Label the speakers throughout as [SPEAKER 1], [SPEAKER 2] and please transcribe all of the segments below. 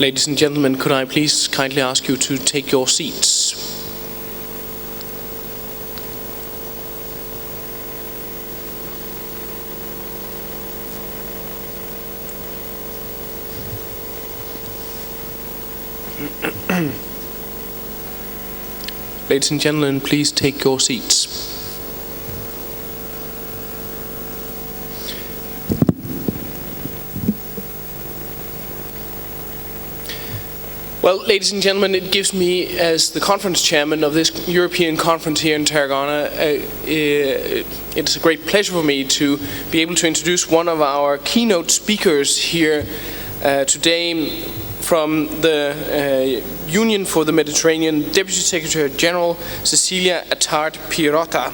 [SPEAKER 1] Ladies and gentlemen, could I please kindly ask you to take your seats? Ladies and gentlemen, please take your seats. Well, ladies and gentlemen, it gives me, as the conference chairman of this European conference here in Tarragona, it's a great pleasure for me to be able to introduce one of our keynote speakers here today from the Union for the Mediterranean, Deputy Secretary General Cecilia Attard-Pirotta.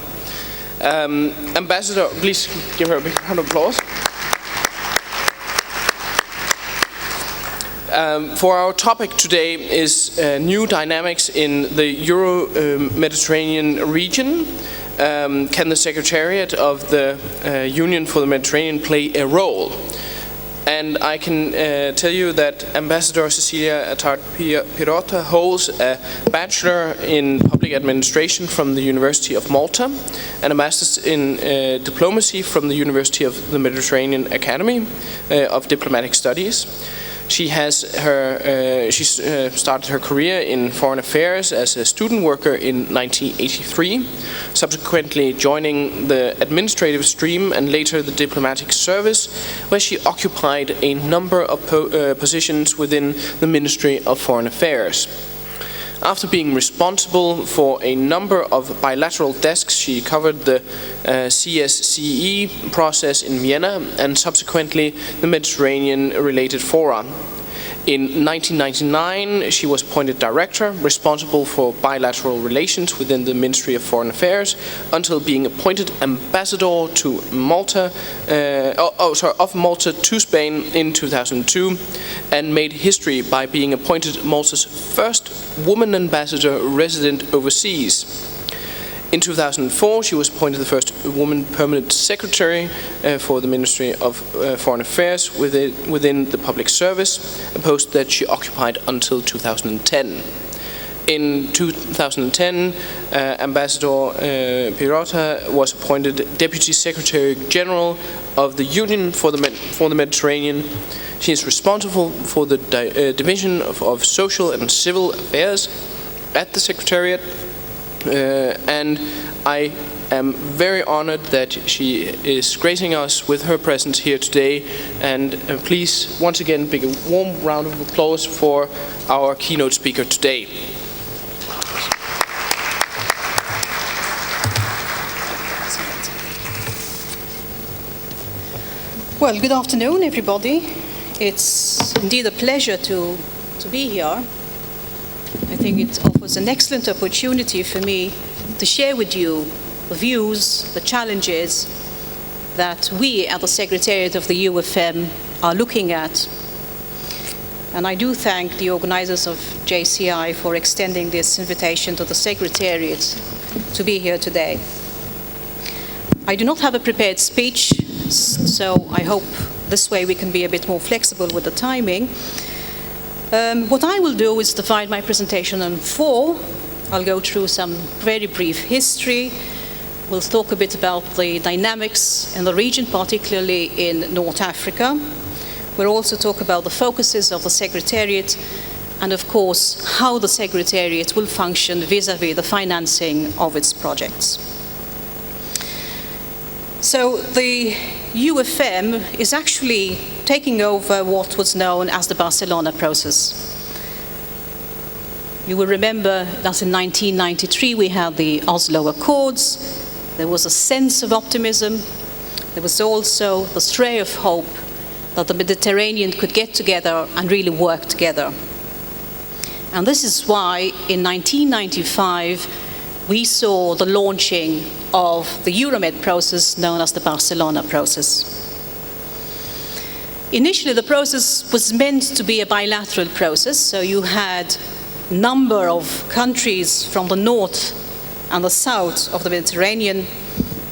[SPEAKER 1] Ambassador, please give her a big round of applause. For our topic today is new dynamics in the Euro-Mediterranean region. Can the Secretariat of the Union for the Mediterranean play a role? And I can tell you that Ambassador Cecilia Attard-Pirotta holds a Bachelor in Public Administration from the University of Malta and a Master's in Diplomacy from the University of the Mediterranean Academy of Diplomatic Studies. She started her career in foreign affairs as a student worker in 1983, subsequently joining the administrative stream and later the diplomatic service, where she occupied a number of positions within the Ministry of Foreign Affairs. After being responsible for a number of bilateral desks, she covered the CSCE process in Vienna and subsequently the Mediterranean-related fora. In 1999, she was appointed director, responsible for bilateral relations within the Ministry of Foreign Affairs, until being appointed ambassador to Malta, of Malta to Spain in 2002, and made history by being appointed Malta's first woman ambassador resident overseas. In 2004, she was appointed the first woman permanent secretary for the Ministry of Foreign Affairs within the public service, a post that she occupied until 2010. In 2010, Ambassador Pirotta was appointed Deputy Secretary General of the Union for the Mediterranean. She is responsible for the Division of Social and Civil Affairs at the Secretariat. And I am very honored that she is gracing us with her presence here today. And please, once again, big a warm round of applause for our keynote speaker today.
[SPEAKER 2] Well, good afternoon, everybody. It's indeed a pleasure to be here. I think it offers an excellent opportunity for me to share with you the views, the challenges that we at the Secretariat of the UFM are looking at. And I do thank the organizers of JCI for extending this invitation to the Secretariat to be here today. I do not have a prepared speech, so I hope this way we can be a bit more flexible with the timing. What I will do is divide my presentation in four. I'll go through some very brief history. We'll talk a bit about the dynamics in the region, particularly in North Africa. We'll also talk about the focuses of the Secretariat and, of course, how the Secretariat will function vis-à-vis the financing of its projects. So the UFM is actually taking over what was known as the Barcelona process. You will remember that in 1993 we had the Oslo Accords. There was a sense of optimism. There was also the stray of hope that the Mediterranean could get together and really work together. And this is why in 1995 we saw the launching of the Euromed process known as the Barcelona process. Initially, the process was meant to be a bilateral process, so you had a number of countries from the north and the south of the Mediterranean,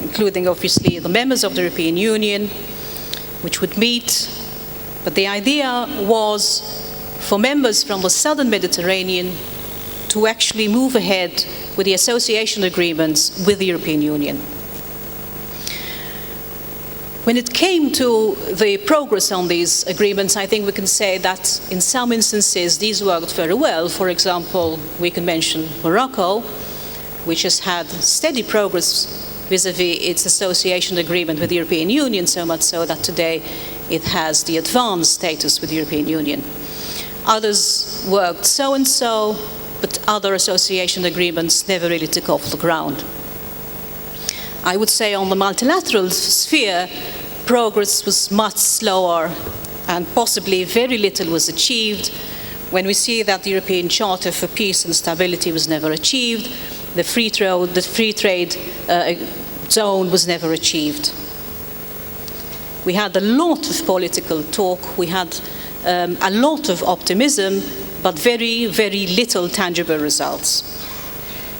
[SPEAKER 2] including obviously the members of the European Union, which would meet. But the idea was for members from the southern Mediterranean to actually move ahead with the association agreements with the European Union. When it came to the progress on these agreements, I think we can say that in some instances these worked very well. For example, we can mention Morocco, which has had steady progress vis-à-vis its association agreement with the European Union, so much so that today it has the advanced status with the European Union. Others worked so-and-so, but other association agreements never really took off the ground. I would say on the multilateral sphere, progress was much slower and possibly very little was achieved. When we see that the European Charter for Peace and Stability was never achieved, the free trade zone was never achieved. We had a lot of political talk, we had a lot of optimism, but very, very little tangible results.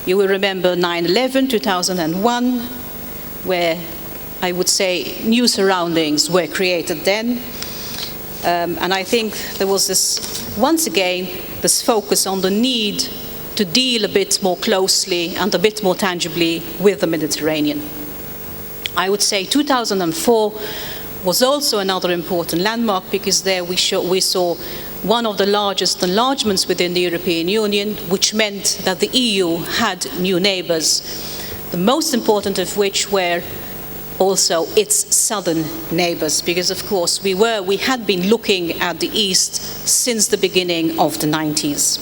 [SPEAKER 2] You will remember 9/11, 2001, where I would say new surroundings were created then. And I think there was this, once again, this focus on the need to deal a bit more closely and a bit more tangibly with the Mediterranean. I would say 2004 was also another important landmark, because there we saw one of the largest enlargements within the European Union, which meant that the EU had new neighbors, the most important of which were also its southern neighbors, because of course we had been looking at the east since the beginning of the 90s.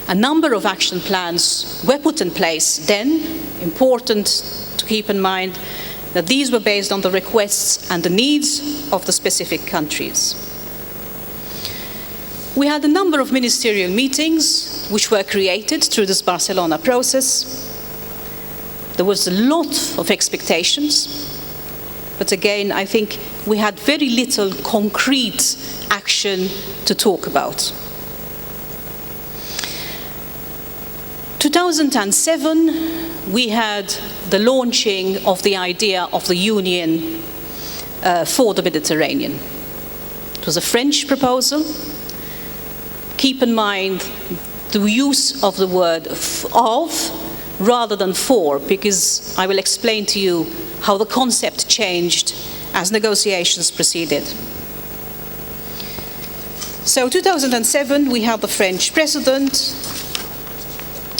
[SPEAKER 2] A number of action plans were put in place then. Important to keep in mind that these were based on the requests and the needs of the specific countries. We had a number of ministerial meetings which were created through this Barcelona process. There was a lot of expectations, but again, I think we had very little concrete action to talk about. 2007, we had the launching of the idea of the Union for the Mediterranean. It was a French proposal. Keep in mind the use of the word of rather than for, because I will explain to you how the concept changed as negotiations proceeded. So 2007, we had the French president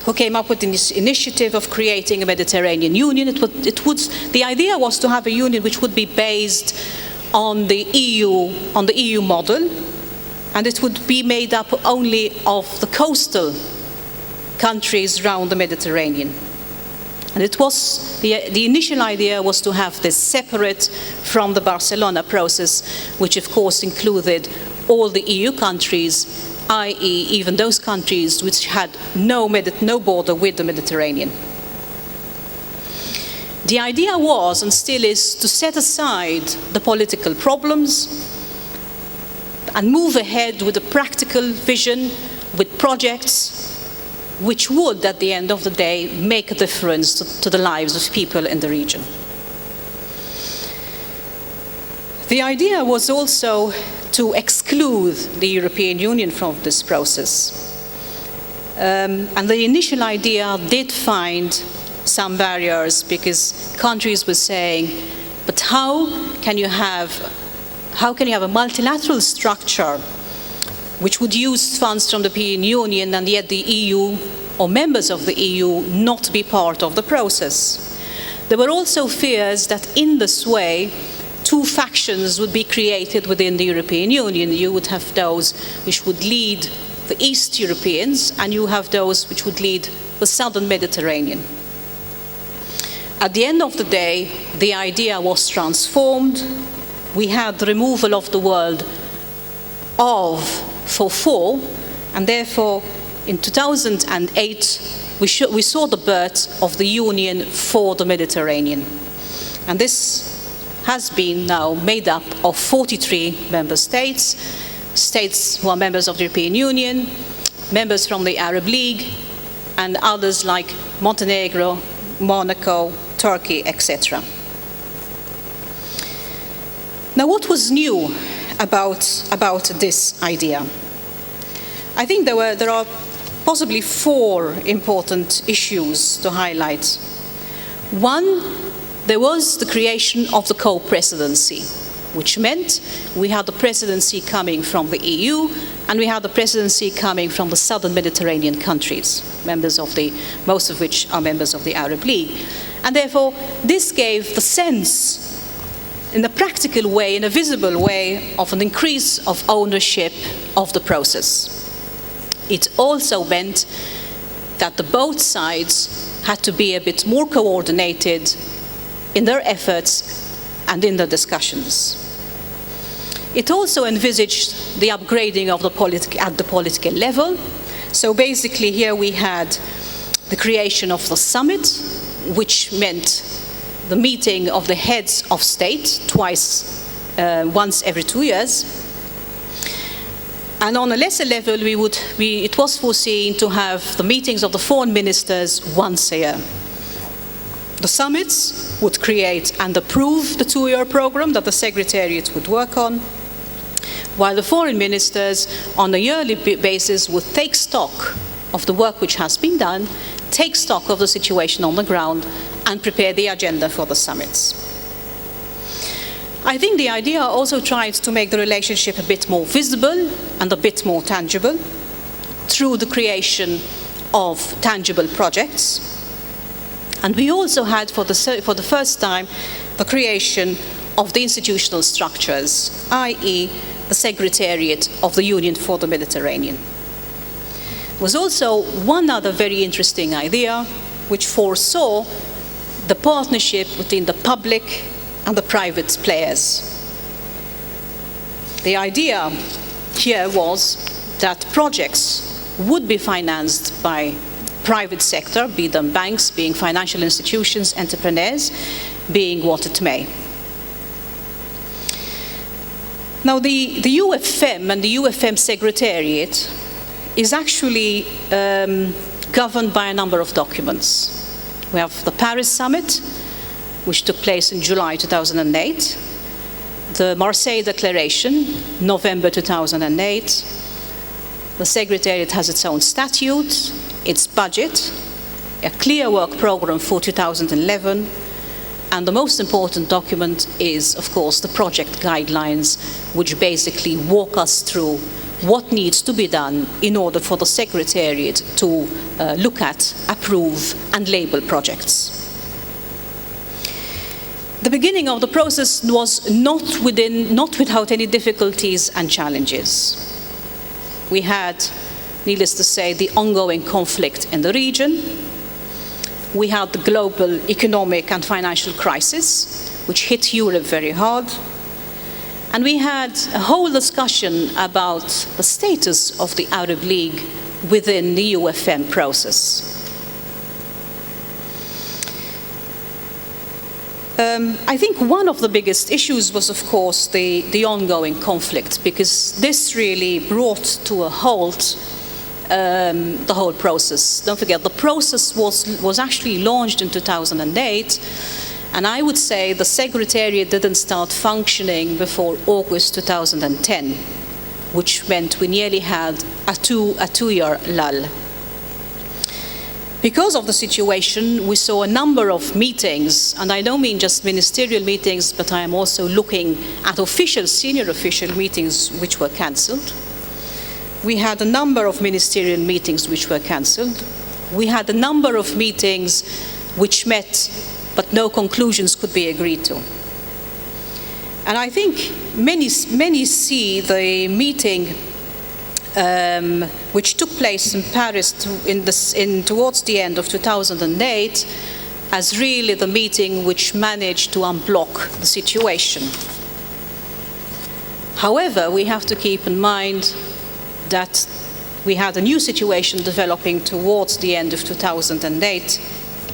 [SPEAKER 2] who came up with this initiative of creating a Mediterranean Union. The idea was to have a union which would be based on the EU model, and it would be made up only of the coastal countries around the Mediterranean. And it was the initial idea was to have this separate from the Barcelona process, which of course included all the EU countries, i.e. even those countries which had no border with the Mediterranean. The idea was, and still is, to set aside the political problems and move ahead with a practical vision, with projects which would, at the end of the day, make a difference to the lives of people in the region. The idea was also to exclude the European Union from this process. And the initial idea did find some barriers, because countries were saying, but how can you have a multilateral structure which would use funds from the European Union and yet the EU or members of the EU not be part of the process? There were also fears that in this way, two factions would be created within the European Union. You would have those which would lead the East Europeans, and you have those which would lead the Southern Mediterranean. At the end of the day, the idea was transformed. We had the removal of the word of for, and therefore in 2008 we saw the birth of the Union for the Mediterranean. And this has been now made up of 43 member states, states who are members of the European Union, members from the Arab League, and others like Montenegro, Monaco, Turkey, etc. Now, what was new about this idea. I think there are possibly 4 important issues to highlight. One, there was the creation of the co-presidency, which meant we had the presidency coming from the EU and we had the presidency coming from the southern Mediterranean countries, most of which are members of the Arab League. And therefore, this gave the sense, in a practical way, in a visible way, of an increase of ownership of the process. It also meant that both sides had to be a bit more coordinated in their efforts and in their discussions. It also envisaged the upgrading of at the political level. So basically here we had the creation of the summit, which meant the meeting of the heads of state once every 2 years. And on a lesser level, it was foreseen to have the meetings of the foreign ministers once a year. The summits would create and approve the 2-year program that the Secretariat would work on, while the foreign ministers, on a yearly basis, would take stock of the work which has been done, take stock of the situation on the ground, and prepare the agenda for the summits. I think the idea also tried to make the relationship a bit more visible and a bit more tangible through the creation of tangible projects. And we also had, for the first time, the creation of the institutional structures, i.e. the Secretariat of the Union for the Mediterranean. There was also one other very interesting idea which foresaw the partnership between the public and the private players. The idea here was that projects would be financed by private sector, be them banks, being financial institutions, entrepreneurs, being what it may. Now the UFM and the UFM Secretariat is actually governed by a number of documents. We have the Paris Summit, which took place in July 2008, the Marseille Declaration, November 2008. The Secretariat has its own statute, its budget, a clear work program for 2011, and the most important document is, of course, the project guidelines, which basically walk us through what needs to be done in order for the Secretariat to look at, approve, and label projects. The beginning of the process was not without any difficulties and challenges. We had, needless to say, the ongoing conflict in the region. We had the global economic and financial crisis, which hit Europe very hard. And we had a whole discussion about the status of the Arab League within the UFM process. I think one of the biggest issues was, of course, the ongoing conflict, because this really brought to a halt the whole process. Don't forget, the process was actually launched in 2008, and I would say the Secretariat didn't start functioning before August 2010, which meant we nearly had a two-year lull. Because of the situation, we saw a number of meetings, and I don't mean just ministerial meetings, but I am also looking at senior official meetings which were cancelled. We had a number of ministerial meetings which were cancelled. We had a number of meetings which met, but no conclusions could be agreed to. And I think many see the meeting which took place in Paris towards the end of 2008 as really the meeting which managed to unblock the situation. However, we have to keep in mind that we had a new situation developing towards the end of 2008,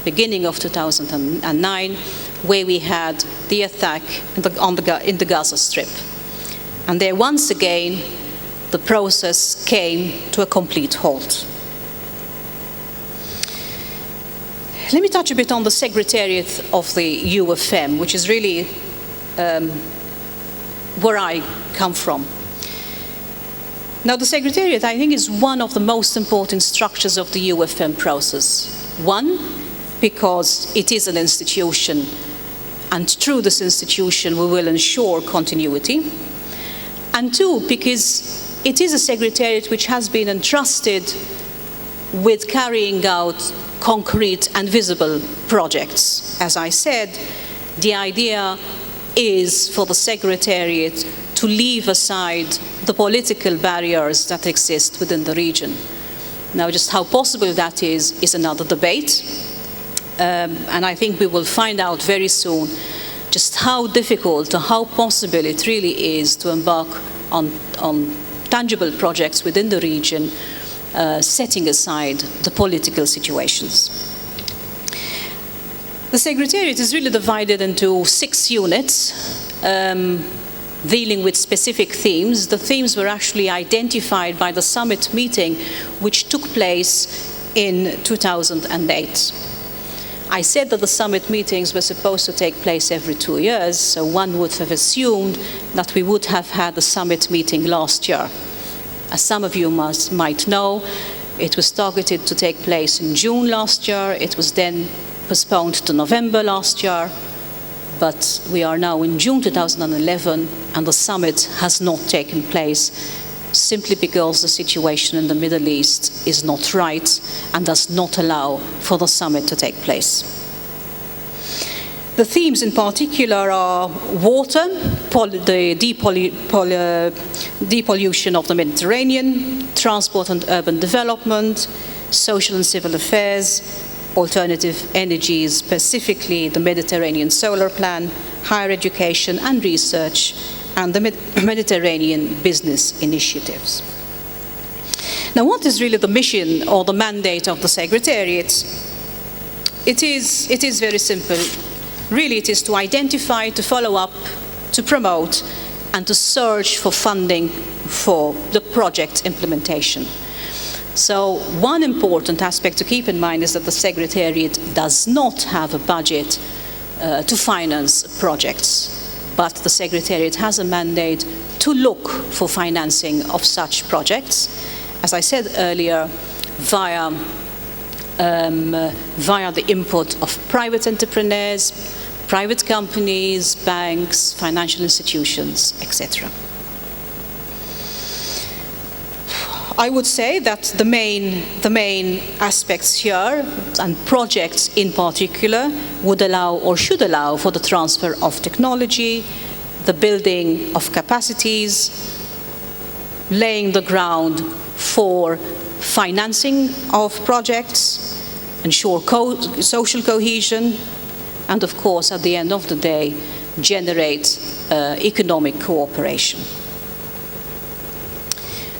[SPEAKER 2] beginning of 2009, where we had the attack in the Gaza Strip. And there, once again, the process came to a complete halt. Let me touch a bit on the Secretariat of the UFM, which is really where I come from. Now, the Secretariat, I think, is one of the most important structures of the UFM process. One, because it is an institution, and through this institution we will ensure continuity. And two, because it is a Secretariat which has been entrusted with carrying out concrete and visible projects. As I said, the idea is for the Secretariat to leave aside the political barriers that exist within the region. Now, just how possible that is another debate. And I think we will find out very soon just how difficult or how possible it really is to embark on tangible projects within the region, setting aside the political situations. The Secretariat is really divided into 6 units, dealing with specific themes. The themes were actually identified by the summit meeting, which took place in 2008. I said that the summit meetings were supposed to take place every 2 years, so one would have assumed that we would have had a summit meeting last year. As some of you might know, it was targeted to take place in June last year. It was then postponed to November last year. But we are now in June 2011, and the summit has not taken place simply because the situation in the Middle East is not right and does not allow for the summit to take place. The themes in particular are water, the depollution of the Mediterranean, transport and urban development, social and civil affairs, alternative energies, specifically the Mediterranean Solar Plan, higher education and research, and the Mediterranean business initiatives. Now, what is really the mission or the mandate of the Secretariat? It is very simple. Really, it is to identify, to follow up, to promote, and to search for funding for the project implementation. So one important aspect to keep in mind is that the Secretariat does not have a budget to finance projects, but the Secretariat has a mandate to look for financing of such projects, as I said earlier, via the input of private entrepreneurs, private companies, banks, financial institutions, etc. I would say that the main aspects here, and projects in particular, would allow or should allow for the transfer of technology, the building of capacities, laying the ground for financing of projects, ensure social cohesion, and of course, at the end of the day, generate economic cooperation.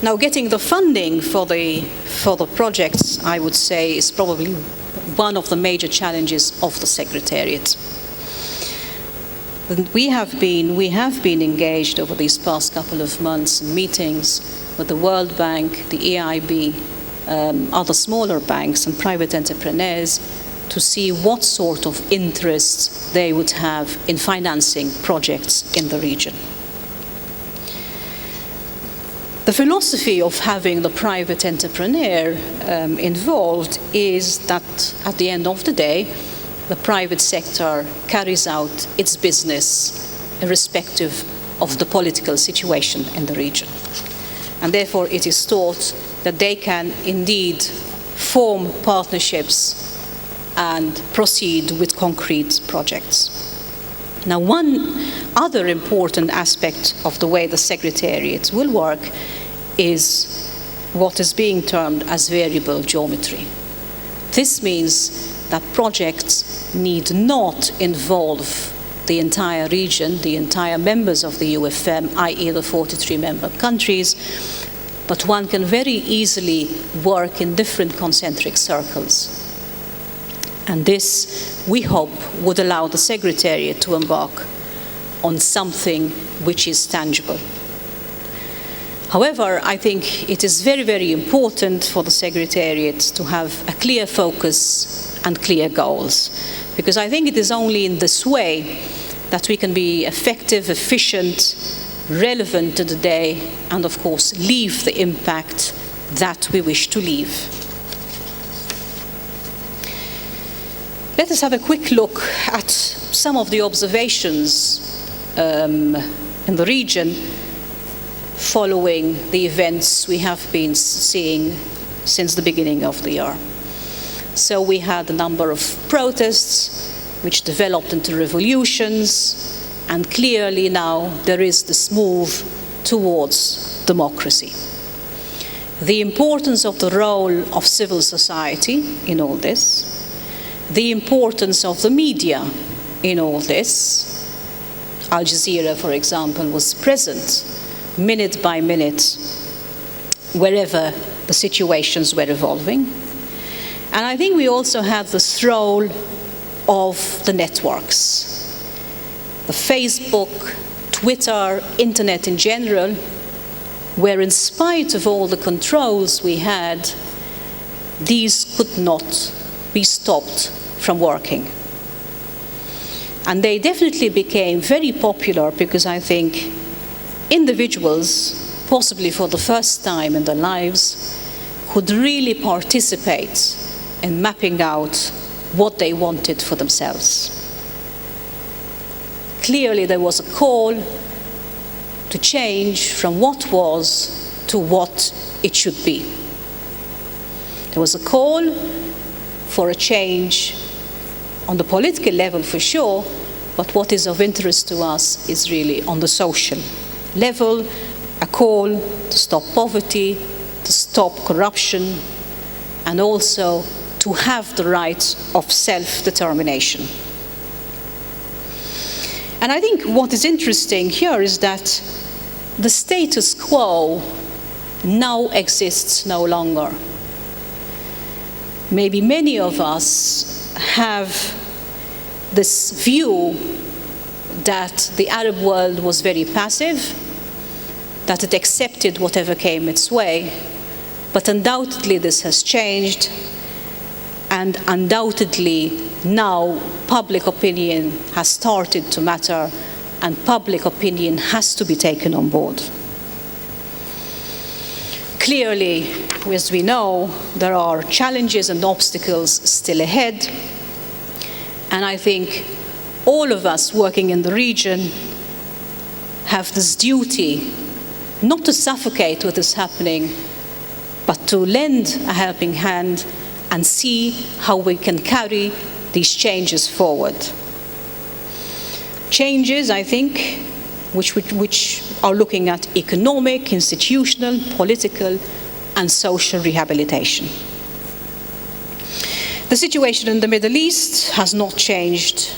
[SPEAKER 2] Now, getting the funding for the projects, I would say, is probably one of the major challenges of the Secretariat. We have been engaged over these past couple of months in meetings with the World Bank, the EIB, other smaller banks and private entrepreneurs to see what sort of interest they would have in financing projects in the region. The philosophy of having the private entrepreneur involved is that at the end of the day, the private sector carries out its business irrespective of the political situation in the region. And therefore it is thought that they can indeed form partnerships and proceed with concrete projects. Now, one other important aspect of the way the Secretariat will work is what is being termed as variable geometry. This means that projects need not involve the entire region, the entire members of the UFM, i.e. the 43 member countries, but one can very easily work in different concentric circles. And this, we hope, would allow the Secretariat to embark on something which is tangible. However, I think it is very, very important for the Secretariat to have a clear focus and clear goals, because I think it is only in this way that we can be effective, efficient, relevant to the day, and of course leave the impact that we wish to leave. Let us have a quick look at some of the observations in the region following the events we have been seeing since the beginning of the year. So we had a number of protests which developed into revolutions, and clearly now there is this move towards democracy. The importance of the role of civil society in all this, the importance of the media in all this. Al Jazeera, for example, was present minute by minute wherever the situations were evolving. And I think we also had this role of the networks. The Facebook, Twitter, internet in general, where in spite of all the controls we had, these could not be stopped from working. And they definitely became very popular because I think individuals, possibly for the first time in their lives, could really participate in mapping out what they wanted for themselves. Clearly there was a call to change from what was to what it should be. There was a call for a change on the political level for sure, but what is of interest to us is really on the social level, a call to stop poverty, to stop corruption, and also to have the right of self-determination. And I think what is interesting here is that the status quo now exists no longer. Maybe many of us have this view that the Arab world was very passive, that it accepted whatever came its way, but undoubtedly this has changed, and undoubtedly now public opinion has started to matter, and public opinion has to be taken on board. Clearly, as we know, there are challenges and obstacles still ahead, and I think all of us working in the region have this duty not to suffocate what is happening, but to lend a helping hand and see how we can carry these changes forward. Changes, I think, which are looking at economic, institutional, political, and social rehabilitation. The situation in the Middle East has not changed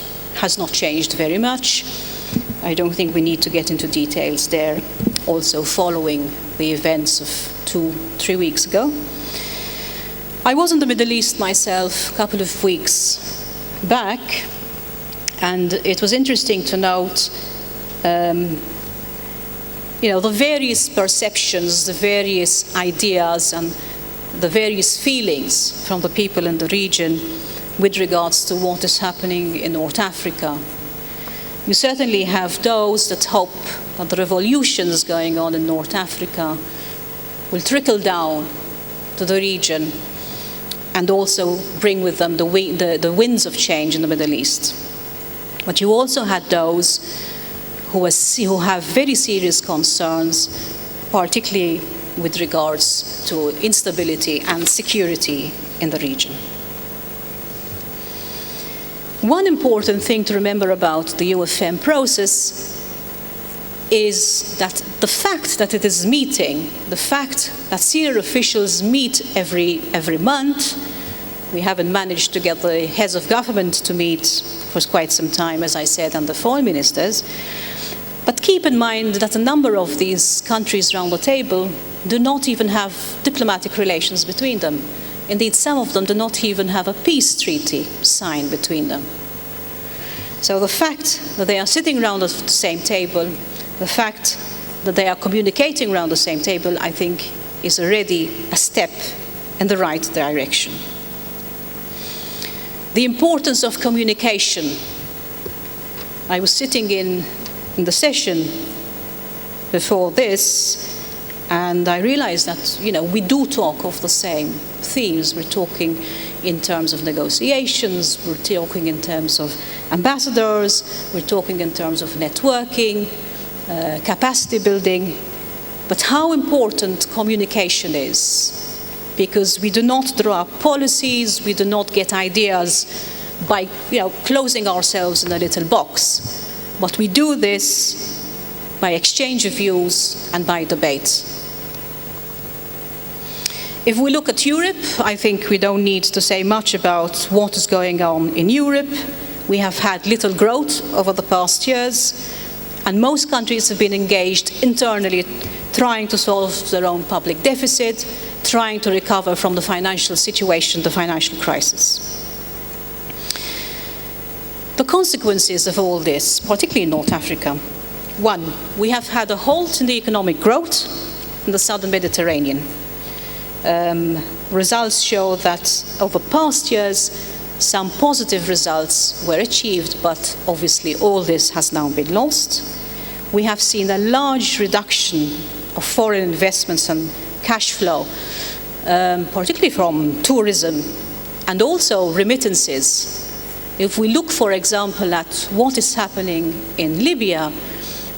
[SPEAKER 2] very much. I don't think we need to get into details there, also following the events of 2-3 weeks ago. I was in the Middle East myself a couple of weeks back, and it was interesting to note the various perceptions, the various ideas, and the various feelings from the people in the region with regards to what is happening in North Africa. You certainly have those that hope that the revolutions going on in North Africa will trickle down to the region and also bring with them the winds of change in the Middle East. But you also had those who have very serious concerns, particularly with regards to instability and security in the region. One important thing to remember about the Eurpean process is that the fact that it is meeting, the fact that senior officials meet every month. We haven't managed to get the heads of government to meet for quite some time, as I said, and the foreign ministers. But keep in mind that a number of these countries around the table do not even have diplomatic relations between them. Indeed, some of them do not even have a peace treaty signed between them. So the fact that they are sitting around the same table, the fact that they are communicating around the same table, I think, is already a step in the right direction. The importance of communication. I was sitting in the session before this, and I realized that, we do talk of the same themes. We're talking in terms of negotiations, we're talking in terms of ambassadors, we're talking in terms of networking, capacity building, but how important communication is. Because we do not draw up policies, we do not get ideas by closing ourselves in a little box. But we do this by exchange of views and by debate. If we look at Europe, I think we don't need to say much about what is going on in Europe. We have had little growth over the past years, and most countries have been engaged internally trying to solve their own public deficit, trying to recover from the financial situation, the financial crisis. The consequences of all this, particularly in North Africa. One, we have had a halt in the economic growth in the southern Mediterranean. Results show that over past years, some positive results were achieved, but obviously all this has now been lost. We have seen a large reduction of foreign investments and cash flow, particularly from tourism and also remittances. If we look, for example, at what is happening in Libya,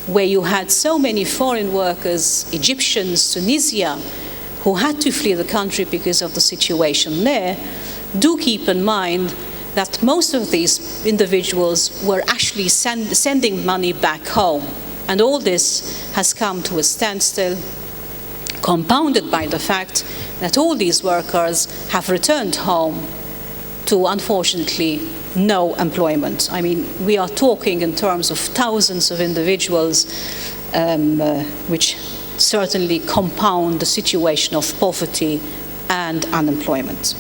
[SPEAKER 2] where you had so many foreign workers, Egyptians, Tunisia, who had to flee the country because of the situation there, do keep in mind that most of these individuals were actually sending money back home. And all this has come to a standstill, compounded by the fact that all these workers have returned home to, unfortunately, no employment. I mean, we are talking in terms of thousands of individuals, which certainly compound the situation of poverty and unemployment.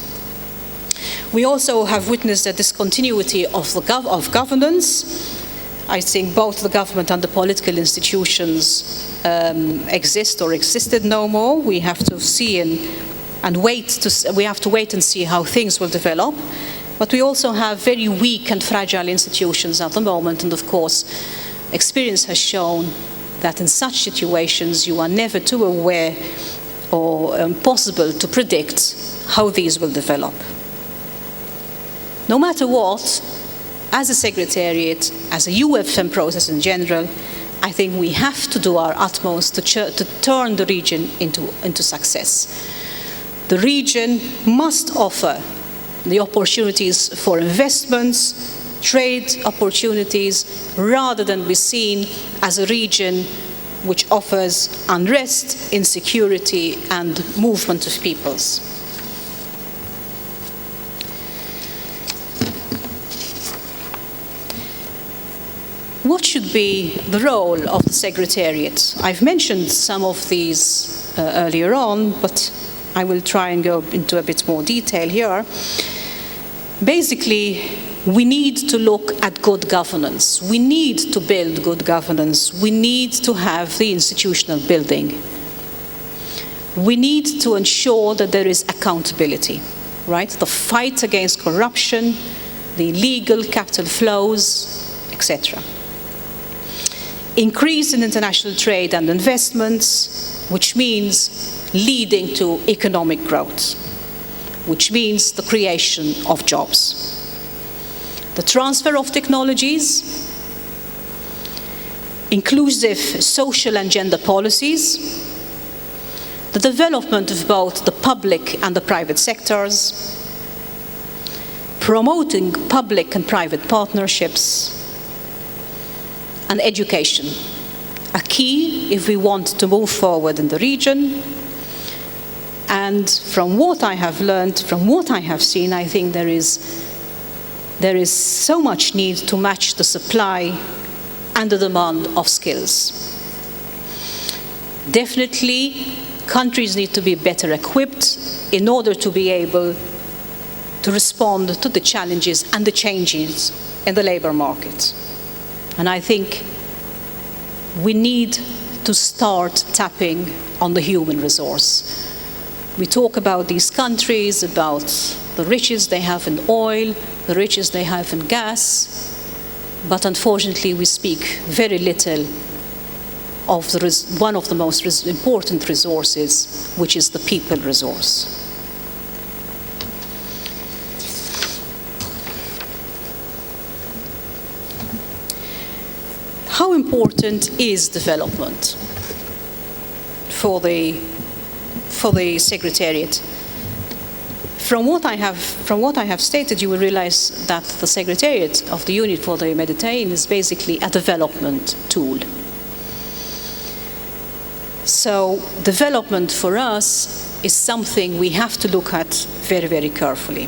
[SPEAKER 2] We also have witnessed a discontinuity of governance. I think both the government and the political institutions exist or existed no more. We have to see we have to wait and see how things will develop. But we also have very weak and fragile institutions at the moment, and of course, experience has shown that in such situations you are never too aware or possible to predict how these will develop. No matter what, as a Secretariat, as a Eurpean process in general, I think we have to do our utmost to turn the region into success. The region must offer the opportunities for investments, trade opportunities, rather than be seen as a region which offers unrest, insecurity, and movement of peoples. What should be the role of the Secretariat? I've mentioned some of these earlier on, but I will try and go into a bit more detail here. Basically, we need to look at good governance. We need to build good governance. We need to have the institutional building. We need to ensure that there is accountability, right? The fight against corruption, the illegal capital flows, etc. Increase in international trade and investments, which means leading to economic growth, which means the creation of jobs. The transfer of technologies, inclusive social and gender policies, the development of both the public and the private sectors, promoting public and private partnerships, and education, a key if we want to move forward in the region. And from what I have learned, from what I have seen, I think there is so much need to match the supply and the demand of skills. Definitely, countries need to be better equipped in order to be able to respond to the challenges and the changes in the labor market. And I think we need to start tapping on the human resource. We talk about these countries, about the riches they have in oil, the riches they have in gas, but unfortunately we speak very little of one of the most important resources, which is the people resource. How important is development for the Secretariat? From what I have stated, you will realize that the Secretariat of the Unit for the Mediterranean is basically a development tool. So development for us is something we have to look at very, very carefully.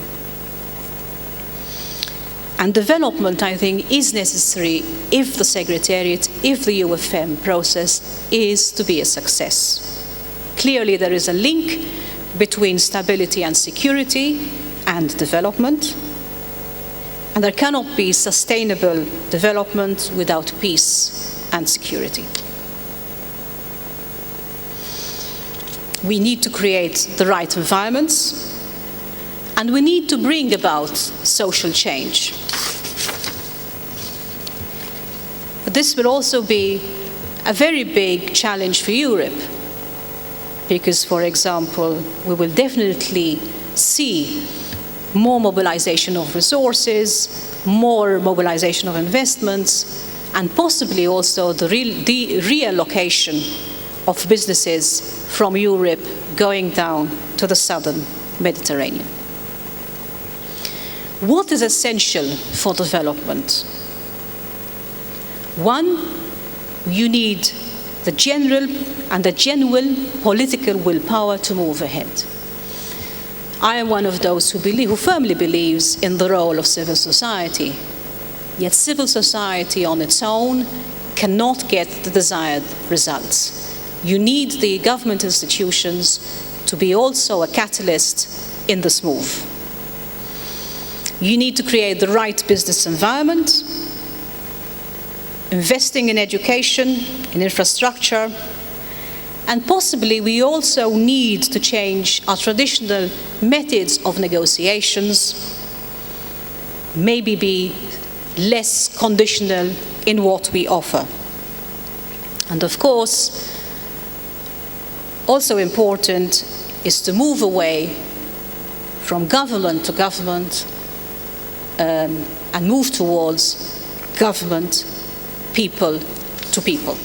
[SPEAKER 2] And development, I think, is necessary if the Secretariat, if the UFM process is to be a success. Clearly, there is a link between stability and security and development. And there cannot be sustainable development without peace and security. We need to create the right environments, and we need to bring about social change. But this will also be a very big challenge for Europe, because, for example, we will definitely see more mobilization of resources, more mobilization of investments, and possibly also the reallocation of businesses from Europe going down to the southern Mediterranean. What is essential for development? One, you need the general and the genuine political willpower to move ahead. I am one of those who firmly believes in the role of civil society. Yet civil society on its own cannot get the desired results. You need the government institutions to be also a catalyst in this move. You need to create the right business environment, investing in education, in infrastructure, and possibly we also need to change our traditional methods of negotiations, maybe be less conditional in what we offer. And of course, also important is to move away from government to government and move towards government, people to people.